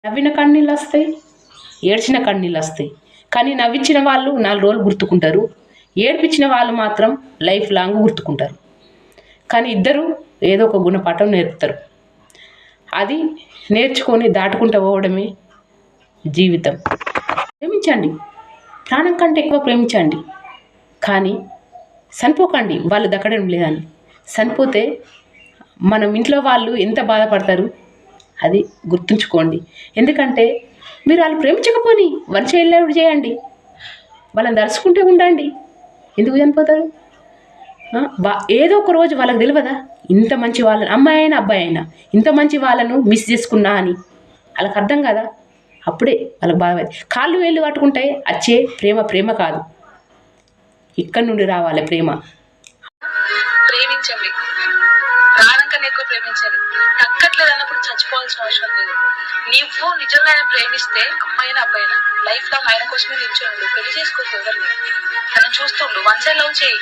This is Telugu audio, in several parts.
నవ్విన కన్నీళ్ళు వస్తాయి, ఏడ్చిన కన్నీళ్ళు వస్తాయి. కానీ నవ్వించిన వాళ్ళు 4 రోజులు గుర్తుకుంటారు, ఏడ్పించిన వాళ్ళు మాత్రం లైఫ్ లాంగ్ గుర్తుకుంటారు. కానీ ఇద్దరు ఏదో ఒక గుణపాఠం నేర్పుతారు. అది నేర్చుకొని దాటుకుంటూ పోవడమే జీవితం. ప్రేమించండి, ప్రాణం కంటే ఎక్కువ ప్రేమించండి. కానీ చనిపోకండి, వాళ్ళు దక్కడం లేదని. చనిపోతే మనం ఇంట్లో వాళ్ళు ఎంత బాధపడతారు అది గుర్తుంచుకోండి. ఎందుకంటే మీరు వాళ్ళు ప్రేమించకపోని వన్ చేయలేడు చేయండి, వాళ్ళని దరుచుకుంటే ఉండండి. ఎందుకు చనిపోతారు? ఏదో ఒక రోజు వాళ్ళకి తెలియదా ఇంత మంచి వాళ్ళని, అమ్మాయి అయినా అబ్బాయి అయినా ఇంత మంచి వాళ్ళను మిస్ చేసుకున్నా అని వాళ్ళకి అర్థం కదా. అప్పుడే వాళ్ళకి బాధ. కాళ్ళు వేళ్ళు కట్టుకుంటే వచ్చే ప్రేమ ప్రేమ కాదు, ఇక్కడి నుండి రావాలి ప్రేమ. ప్రేమించండి, ప్రాణం కన్నా ఎక్కువ ప్రేమించండి. తగ్గట్లేదు అన్నప్పుడు చచ్చిపోవాల్సిన అవసరం లేదు. నువ్వు నిజంగా ఆయన ప్రేమిస్తే అమ్మాయినా అబ్బాయినా లైఫ్ లాంగ్ ఆయన కోసమే నిల్చోండి. పెళ్లి చేసుకోవచ్చు ఎవరిని, తనను చూస్తుండు, వన్ సైడ్ లవ్ చేయి.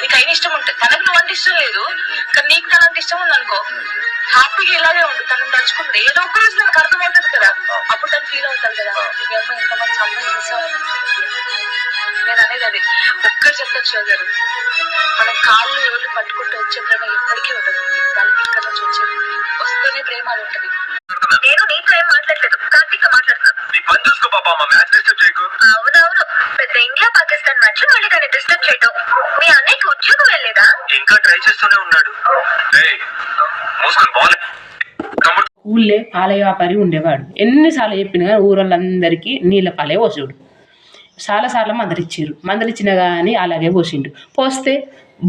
నీకు అయిన ఇష్టం ఉంటుంది, తనకు నువ్వు అంటే ఇష్టం లేదు కానీ నీకు తనంటే ఇష్టం ఉంది అనుకో, హ్యాపీగా ఇలాగే ఉండు. తనను తలుచుకుంటే ఏదో ఒక రోజు నాకు అర్థమవుతుంది కదా, అప్పుడు తను ఫీల్ అవుతాడు కదా, మీ అమ్మాయి ఎంత మంచి అమ్మాయి మిస్ అవ్వాలి. నేను అనేది అది ఒక్కరు చెప్పచ్చు గారు, మన కాళ్ళు ఎవరు పట్టుకుంటూ వచ్చే ప్రేమ ఎప్పటికీ ఉండదు. వాళ్ళకి ఇక్కడ నుంచి వచ్చేది వస్తేనే ప్రేమ అది ఉంటుంది. నేను నీతో ఏం మాట్లాడలేదు, కార్తీక్ మాట్లాడుతున్నాను. అవునవును, పెద్ద ఇండియా పాకిస్తాన్ మ్యాచ్, మళ్ళీ దాన్ని డిస్టర్బ్ చేయటం. మీ అన్నయ్యకి ఉద్యోగం వెళ్ళలేదా? ఇంకా ట్రై చేస్తూనే ఉన్నాడు. ఊళ్ళే పాల వ్యాపారి ఉండేవాడు. ఎన్నిసార్లు చెప్పినా కానీ ఊరోళ్ళందరికీ నీళ్ళ పాలే పోసాడు. చాలాసార్లు మందలిచ్చారు, మందలిచ్చినా కానీ అలాగే పోసిండు. పోస్తే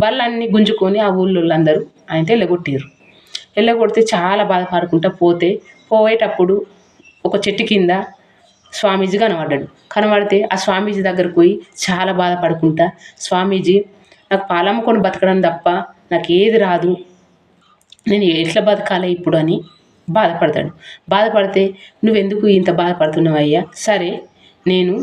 బళ్ళన్నీ గుంజుకొని ఆ ఊళ్ళోళ్ళందరూ ఆయనతో వెళ్ళగొట్టారు. వెళ్ళగొడితే చాలా బాధపడుకుంటా పోయేటప్పుడు ఒక చెట్టు కింద స్వామీజీ కనబడ్డాడు. కనబడితే ఆ స్వామీజీ దగ్గరకు పోయి చాలా బాధపడుకుంటా, స్వామీజీ నాకు పాలమ్ముకొని బతకడం తప్ప నాకు ఏది రాదు, నేను ఎట్లా బతకాలి ఇప్పుడు అని బాధపడతాడు. బాధపడితే నువ్వెందుకు ఇంత బాధపడుతున్నావు అయ్యా, సరే నేను